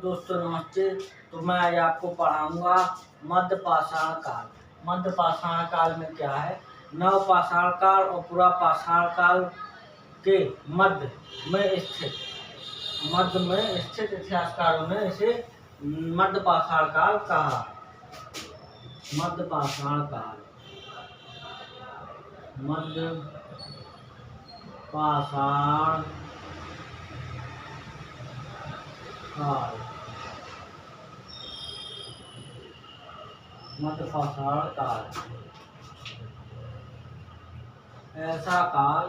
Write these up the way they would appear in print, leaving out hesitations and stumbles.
दोस्तों नमस्ते। तो मैं आज आपको पढ़ाऊंगा मध्य पाषाण काल। मध्य पाषाण काल में क्या है, नव पाषाण काल और पूरा पाषाण काल के मध्य में स्थित इतिहासकारों ने इसे मध्य पाषाण काल कहा। मध्य पाषाण काल, मध्य पाषाण काल, मध्य पाषाण काल ऐसा काल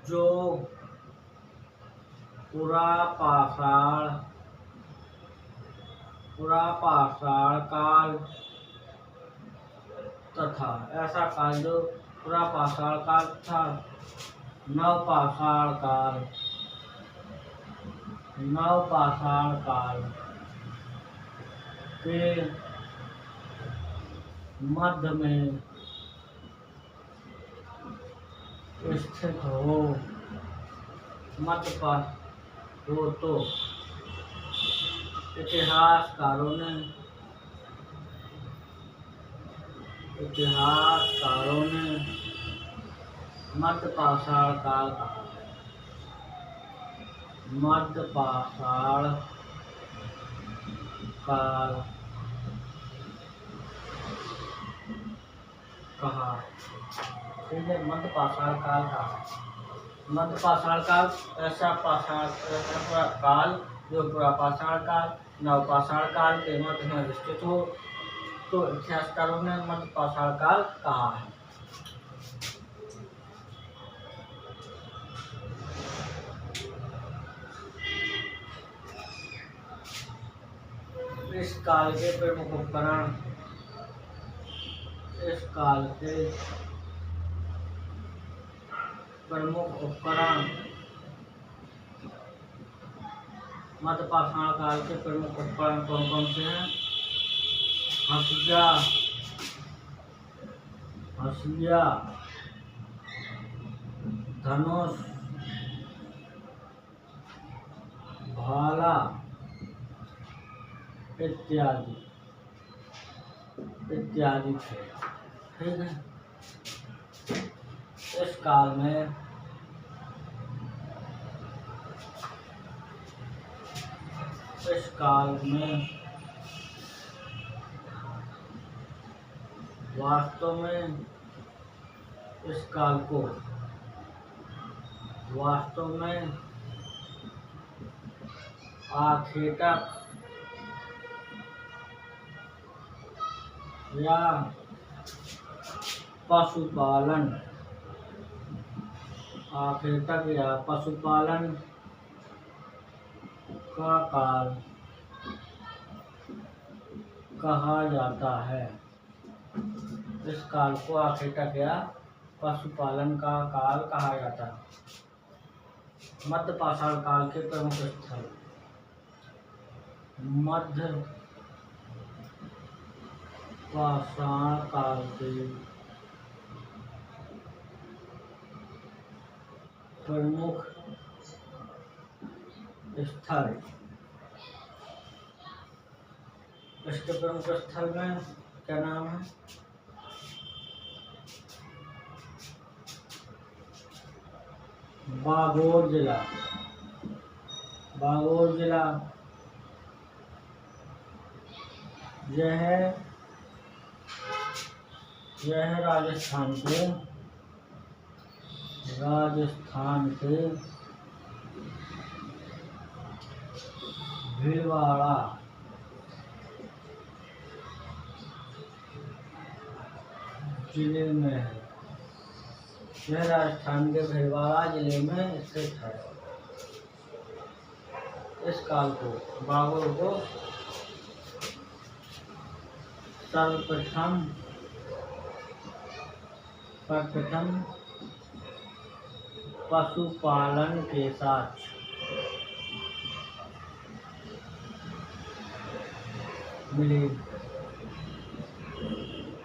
जो पूरा पाषाण काल तथा नव पाषाण काल के मध्य में स्थित हो। तो इतिहासकारों ने मध्य पाषाण काल कहा है। मध्य पाषाण काल कहा, ठीक है। मध्य पाषाण काल कहा। मध्य पाषाण काल ऐसा काल जो पूरा पाषाण काल नव पाषाण काल के मध्य में स्थित हो, तो इतिहासकारों ने मध्य पाषाण काल कहा है। इस काल के प्रमुख उपकरण मध्य पाषाण काल के प्रमुख उपकरण कौन कौन से हैं? हंसिया, धनुष, भाला इत्यादि थे, ठीक है। इस काल में वास्तव में आखेटक या पशुपालन का काल कहा जाता है। इस काल को आखेटक या पशुपालन का काल कहा जाता है। मध्य पाषाण काल के प्रमुख स्थल। मध्य पाषाण काल के प्रमुख स्थल। इसके प्रमुख स्थल में क्या नाम है? बागोर जिला यह राजस्थान के भीलवाड़ा जिले में है। यह राजस्थान के भीलवाड़ा जिले में स्थित है। इस काल को बागोर को सर्वप्रथम पशुपालन के साथ मिली,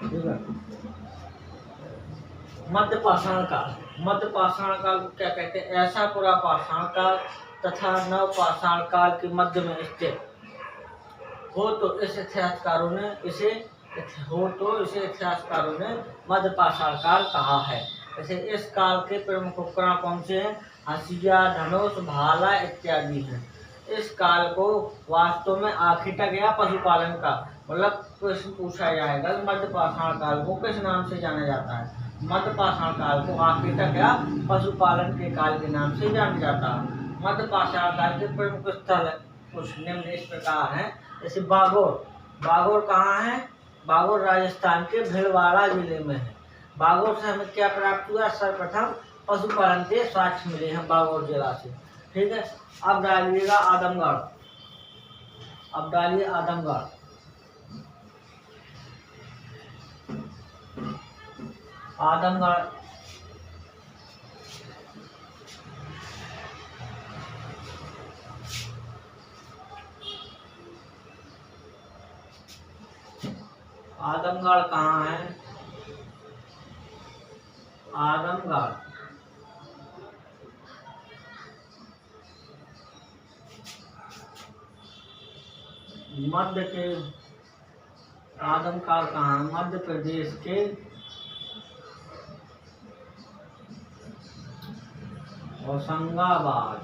ठीक है। मध्य पाषाण काल मध्य पाषाण काल को क्या कहते हैं? ऐसा पूरा पाषाण काल तथा नव पाषाण काल के मध्य में स्थित हो तो इसे इतिहासकारों ने मध्य पाषाण काल कहा है। जैसे इस काल के प्रमुख उपकरण कौन से हैं? हंसिया, धनुष, भाला इत्यादि हैं। इस काल को वास्तव में आखिटक या पशुपालन का मतलब प्रश्न पूछा जाएगा, मध्य पाषाण काल को किस नाम से जाना जाता है? मध्य पाषाण काल को आखिटक या पशुपालन के काल के नाम से जाना जाता है। मध्य पाषाण काल के प्रमुख स्थल कुछ निम्न इस प्रकार हैं। जैसे बागोर कहाँ है? बागोर राजस्थान के भीलवाड़ा जिले में है। बागोर से हमें क्या प्राप्त हुआ? सर्वप्रथम पशुपालन के साक्ष्य मिले हैं बागोर जिला से। ठीक है, अब डालिएगा आदमगढ़। अब डालिए आदमगढ़। आदमगढ़ आदमगढ़ कहाँ है? आदमगढ़ मध्य के आदमगढ़ कहाँ है? मध्य प्रदेश के होशंगाबाद,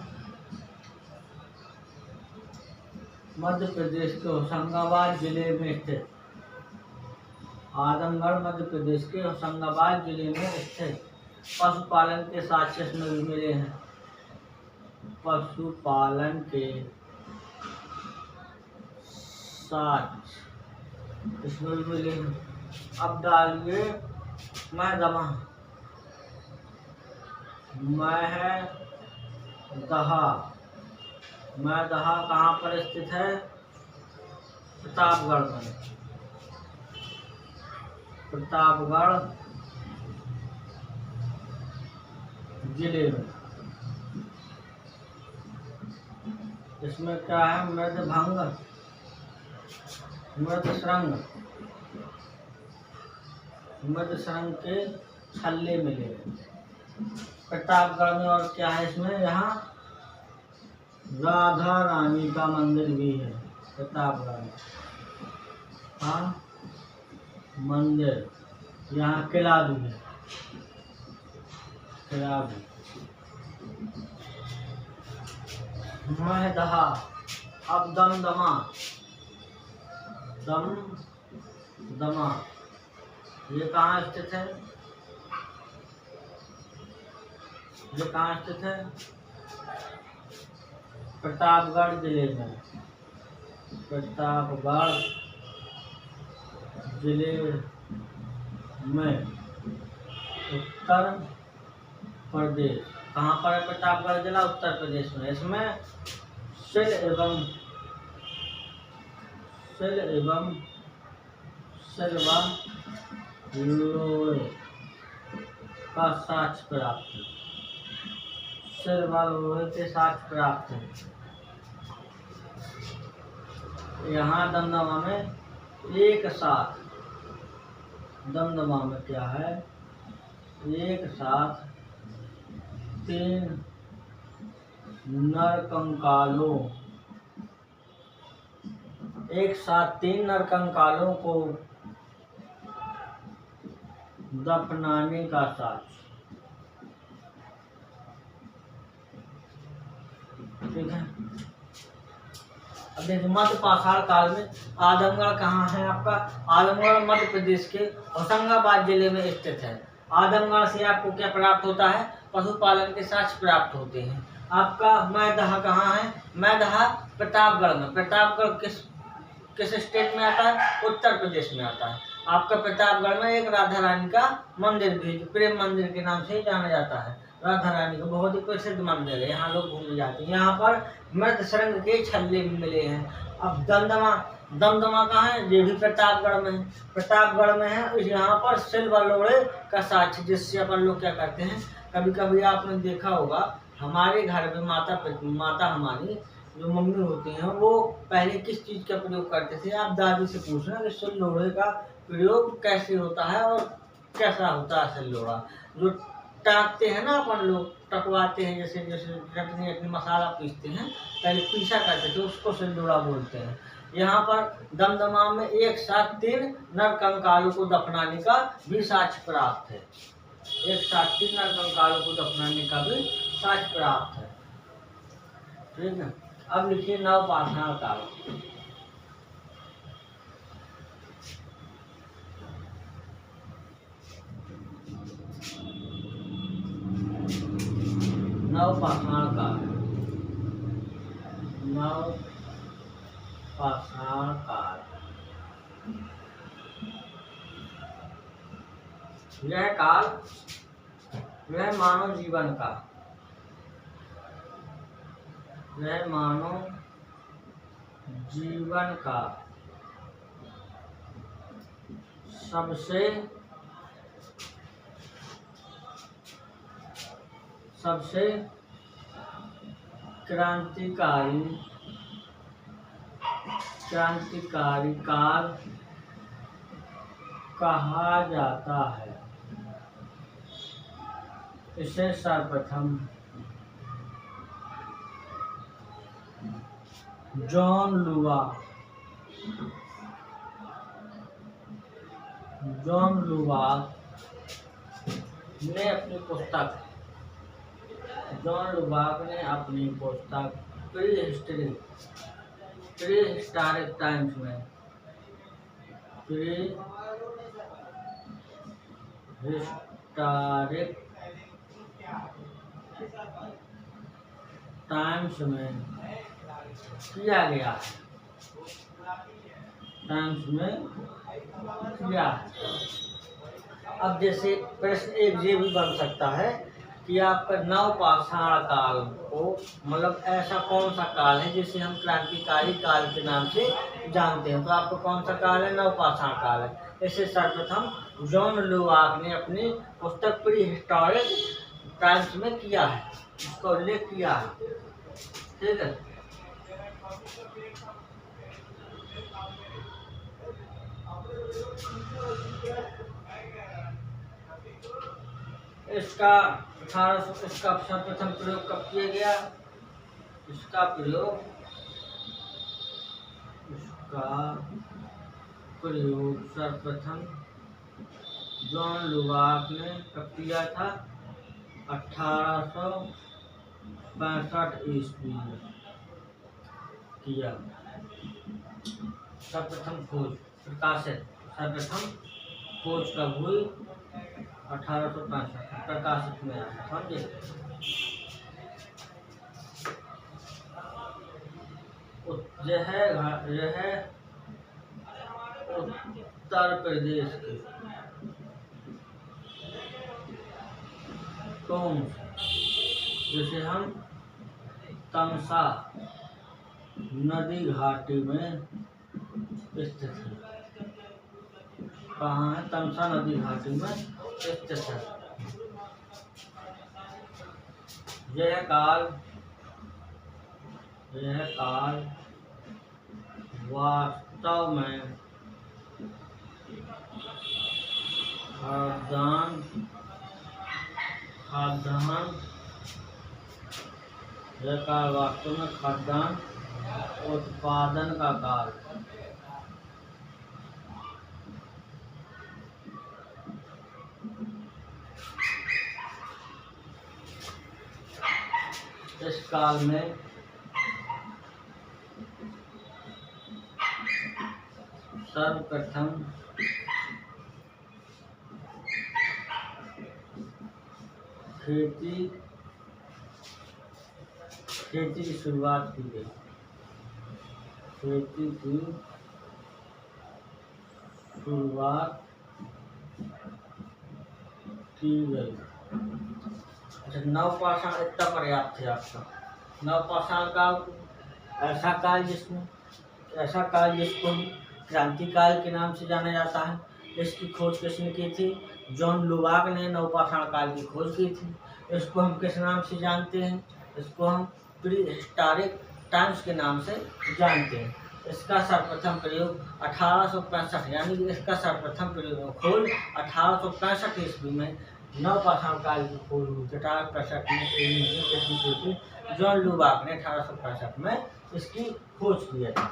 मध्य प्रदेश के होशंगाबाद जिले में स्थित। आदमगढ़ मध्य प्रदेश के होशंगाबाद जिले में स्थित। पशुपालन के साक्ष्य इसमें भी मिले हैं। पशुपालन के साक्ष्य इसमें भी मिले हैं। अब डालिए महदमा। महदहा कहाँ पर स्थित है? प्रतापगढ़ में। प्रतापगढ़ जिले में। इसमें क्या है? मृदभंग, मृदशृंग के छल्ले मिले। प्रतापगढ़ में और क्या है? इसमें यहाँ राधा रानी का मंदिर भी है। प्रतापगढ़ में हाँ मंदिर, यहाँ किला भी है। किला भी। महदहा। अब दमदमा ये कहाँ स्थित है? ये कहाँ स्थित है? प्रतापगढ़ जिले में। प्रतापगढ़ जिले में उत्तर प्रदेश। कहाँ पर है प्रतापगढ़ जिला? उत्तर प्रदेश में। इसमें शिल एवं लोहे का साक्ष्य प्राप्त है। सिल्वर लोहे के साक्ष्य प्राप्त है। यहाँ दमदमा में एक साथ, दमदमा में क्या है? एक साथ 3 नरकंकालों, एक साथ 3 नरकंकालों को दफनाने का साक्ष्य। ठीक है, अब देखिए मध्य पाषाण काल में आदमगढ़ कहाँ है आपका? आदमगढ़ मध्य प्रदेश के होशंगाबाद जिले में स्थित है। आदमगढ़ से आपको क्या प्राप्त होता है? पशुपालन के साक्ष्य प्राप्त होते हैं। आपका मैदहा कहाँ है? मैदहा प्रतापगढ़ में। प्रतापगढ़ किस स्टेट में आता है? उत्तर प्रदेश में आता है। आपका प्रतापगढ़ में एक राधा रानी का मंदिर भी, प्रेम मंदिर के नाम से जाना जाता है। राधा रानी का बहुत ही प्रसिद्ध मंदिर है, यहाँ लोग घूमने जाते हैं। यहाँ पर मृदशृंग के छल्ले भी मिले हैं। अब दमदमा कहाँ है? ये भी प्रतापगढ़ में है। प्रतापगढ़ में है। यहाँ पर सिल्वर लोहे का साक्ष्य, जिससे अपन लोग क्या करते हैं, कभी कभी आपने देखा होगा हमारे घर में माता हमारी जो मम्मी होती हैं वो पहले किस चीज़ का प्रयोग करते थे? आप दादी से पूछना कि सिल लोहे का प्रयोग कैसे होता है और कैसा होता है सिल लोहा। जो टाँकते हैं ना अपन लोग, टकवाते हैं, जैसे जैसे चटनी अपनी मसाला पीसते हैं, पहले पीसा करते थे, उसको सिंदूड़ा बोलते हैं। यहाँ पर दमदमा में एक साथ 3 नर कंकालों को दफनाने का भी साक्ष्य प्राप्त है। एक साथ 3 नर कंकालों को दफनाने का भी साक्ष्य प्राप्त है। ठीक है, अब लिखिए नवपाषाण काल। नवपाषाण काल, नवपाषाण काल। यह काल, यह मानव जीवन का, यह मानव जीवन का सबसे क्रांतिकारी काल कहा जाता है। इसे सर्वप्रथम जॉन लुवाक ने अपनी पुस्तक प्रीहिस्टोरिक टाइम्स में किया गया है। अब जैसे प्रश्न एक ये भी बन सकता है कि आपका नवपाषाण काल को मतलब ऐसा कौन सा काल है जिसे हम क्रांतिकारी काल के नाम से जानते हैं, तो आपको कौन सा काल है? नवपाषाण काल है। इसे सर्वप्रथम जॉन लुवाक ने अपनी पुस्तक प्रीहिस्टोरिक टाइम्स में किया है, इसका उल्लेख किया है। ठीक है, इसका सर्वप्रथम प्रयोग कब किया गया? इसका प्रयोग सर्वप्रथम जॉन लुवाक ने कब किया था? 1865 ईस्वी में किया। सर्वप्रथम खोज कब हुई? 1865 प्रकाशित में आया, समझे? यह उत्तर प्रदेश के टोंक, जिसे हम तमसा नदी घाटी में स्थित है। कहाँ है? तमसा नदी घाटी में स्थित है। यह काल वास्तव में खाद्यान्न उत्पादन का काल। इस काल में सर्वप्रथम खेती की शुरुआत की गई। अच्छा, नवपाषाण इतना पर्याप्त है आपका। नवपाषाण काल ऐसा काल जिसको क्रांतिकाल के नाम से जाना जाता है। इसकी खोज किसने की थी? जॉन लुवाक ने नवपाषाण काल की खोज की थी। इसको हम किस नाम से जानते हैं? इसको हम प्रीहिस्टोरिक टाइम्स के नाम से जानते हैं। इसका सर्वप्रथम प्रयोग 1865 यानी कि इसका सर्वप्रथम खोज 1865 ईस्वी में नवपाषाण काल की खोज हुई थी 1865 में। जॉन लुबाक ने 1865 में इसकी खोज किया था।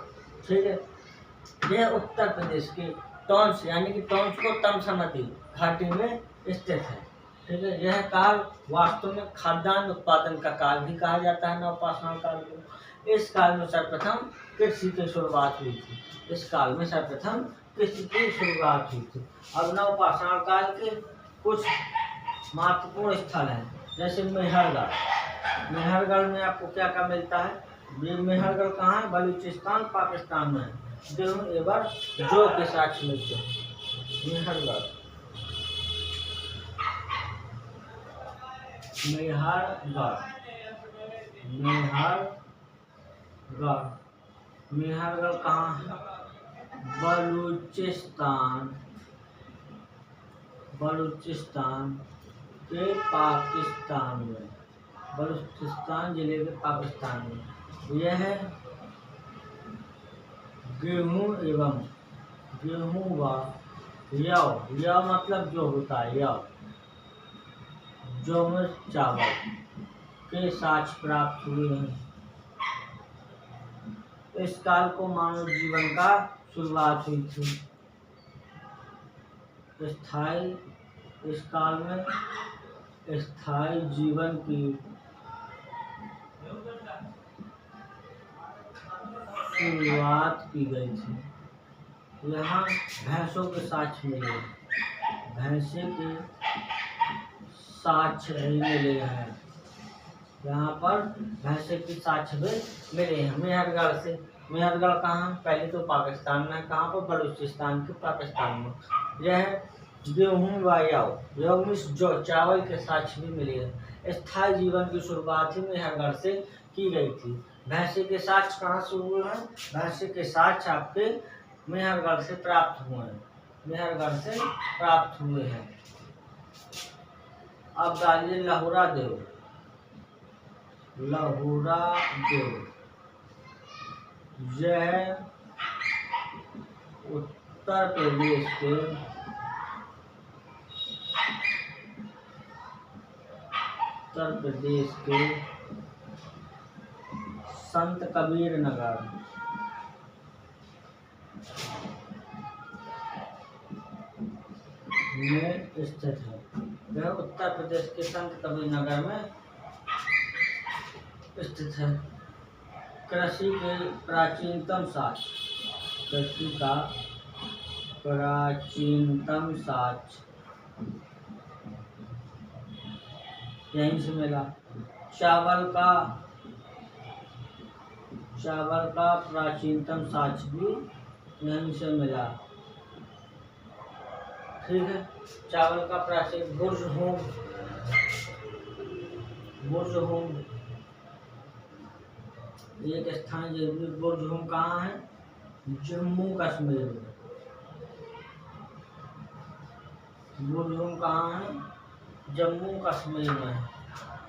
ठीक है, यह उत्तर प्रदेश के टॉन्स यानी कि टॉन्स को तमसामती घाटी में स्थित है। ठीक है, यह काल वास्तव में खाद्यान्न उत्पादन का काल भी कहा जाता है नवपाषाण काल को। इस काल में सर्वप्रथम कृषि की शुरुआत हुई थी। इस काल में सर्वप्रथम कृषि की शुरुआत हुई थी। अब नवपाषाण काल के कुछ महत्वपूर्ण स्थल हैं, जैसे मेहरगढ़। मेहरगढ़ में आपको क्या क्या मिलता है? ये मेहरगढ़ कहाँ है? बलूचिस्तान पाकिस्तान में है। गेहूं एवं जौ के साक्ष्य मिलते हैं मेहरगढ़। मेहरगढ़ मेहरगढ़ कहाँ है? बलूचिस्तान के पाकिस्तान में, बलूचिस्तान जिले के पाकिस्तान में। यह गेहूं व यव मतलब जो होता है यव, जौ में चावल के साक्ष्य प्राप्त हुए हैं। इस काल को मानव जीवन का शुरुआत हुई थी। इस काल में स्थायी जीवन की शुरुआत की गई थी। यहाँ भैंसों के साक्ष्य मिले, भैंसे के साक्ष्य नहीं मिले हैं। यहाँ पर भैंसे की साक्ष्य भी मिले हैं मेहरगढ़ से। मेहरगढ़ कहाँ? पहले तो पाकिस्तान में, कहाँ पर? बलूचिस्तान के पाकिस्तान में। यह गेहूं व यव में जो चावल के साक्ष्य भी मिले हैं। स्थायी जीवन की शुरुआत ही मेहरगढ़ से की गई थी। भैंसे के साक्ष्य कहाँ से हुए हैं? भैंसे के साक्ष्य आपके मेहरगढ़ से प्राप्त हुए हैं, मेहरगढ़ से प्राप्त हुए हैं। अब डालिए लहुरा देव। यह उत्तर प्रदेश के संत कबीर नगर में स्थित है। यह उत्तर प्रदेश के संत कबीर नगर में स्थित है। कृषि के प्राचीनतम साक्ष्य, कृषि का प्राचीनतम साक्ष्य यहीं से मिला। चावल का प्राचीनतम साक्ष्य भी यहीं से मिला। ठीक है, चावल का प्राचीन बुर्जहोम एक स्थान जरूरी। बुर्जहोम कहाँ है? जम्मू कश्मीर में। बुर्जहोम कहाँ है? जम्मू कश्मीर में।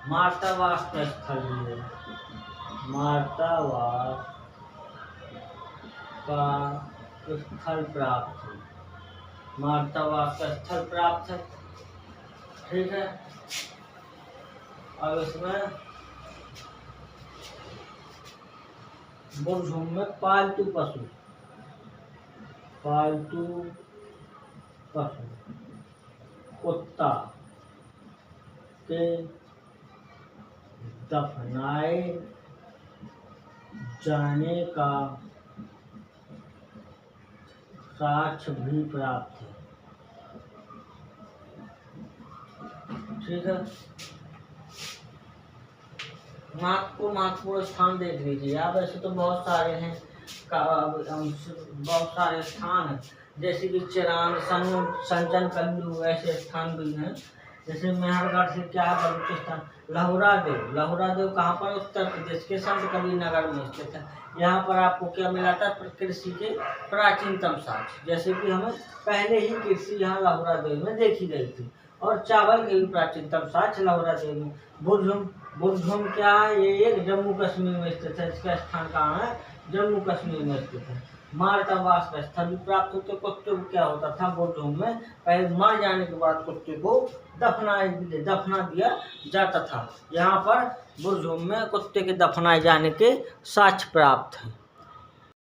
मार्तावास का स्थल भी है, मार्तावास का स्थल प्राप्त है, मार्तावास का स्थल प्राप्त है। ठीक है, अब इसमें बुर्जहोम में पालतू पशु कुत्ता के दफनाए जाने का साक्ष्य भी प्राप्त है। ठीक है, महत्वपूर्ण स्थान देख लीजिए आप। ऐसे तो बहुत सारे हैं, बहुत सारे स्थान हैं, जैसे कि चिरांद, संजन कल्लू, ऐसे स्थान भी हैं। जैसे मेहरगढ़ से क्या है? बलूचिस्तान। लहुरा देव कहाँ पर? उत्तर प्रदेश के संत कबीर नगर में स्थित है। यहाँ पर आपको क्या मिला था? कृषि के प्राचीनतम साक्ष्य, जैसे कि हमें पहले ही कृषि यहाँ लहुरा देव में देखी गई थी, और चावल के भी प्राचीनतम साक्ष्य लहुरा देव में। बुर्जहोम क्या है? ये एक जम्मू कश्मीर में स्थित है। इसका स्थान कहाँ है? जम्मू कश्मीर में स्थित है। मार का वासस्थल भी प्राप्त होते। कुत्ते को क्या होता था बुर्जुम में, पहले मर जाने के बाद कुत्ते को दफना दिया जाता था। यहाँ पर बुर्जुम में कुत्ते के दफनाए जाने के साक्ष्य प्राप्त हैं।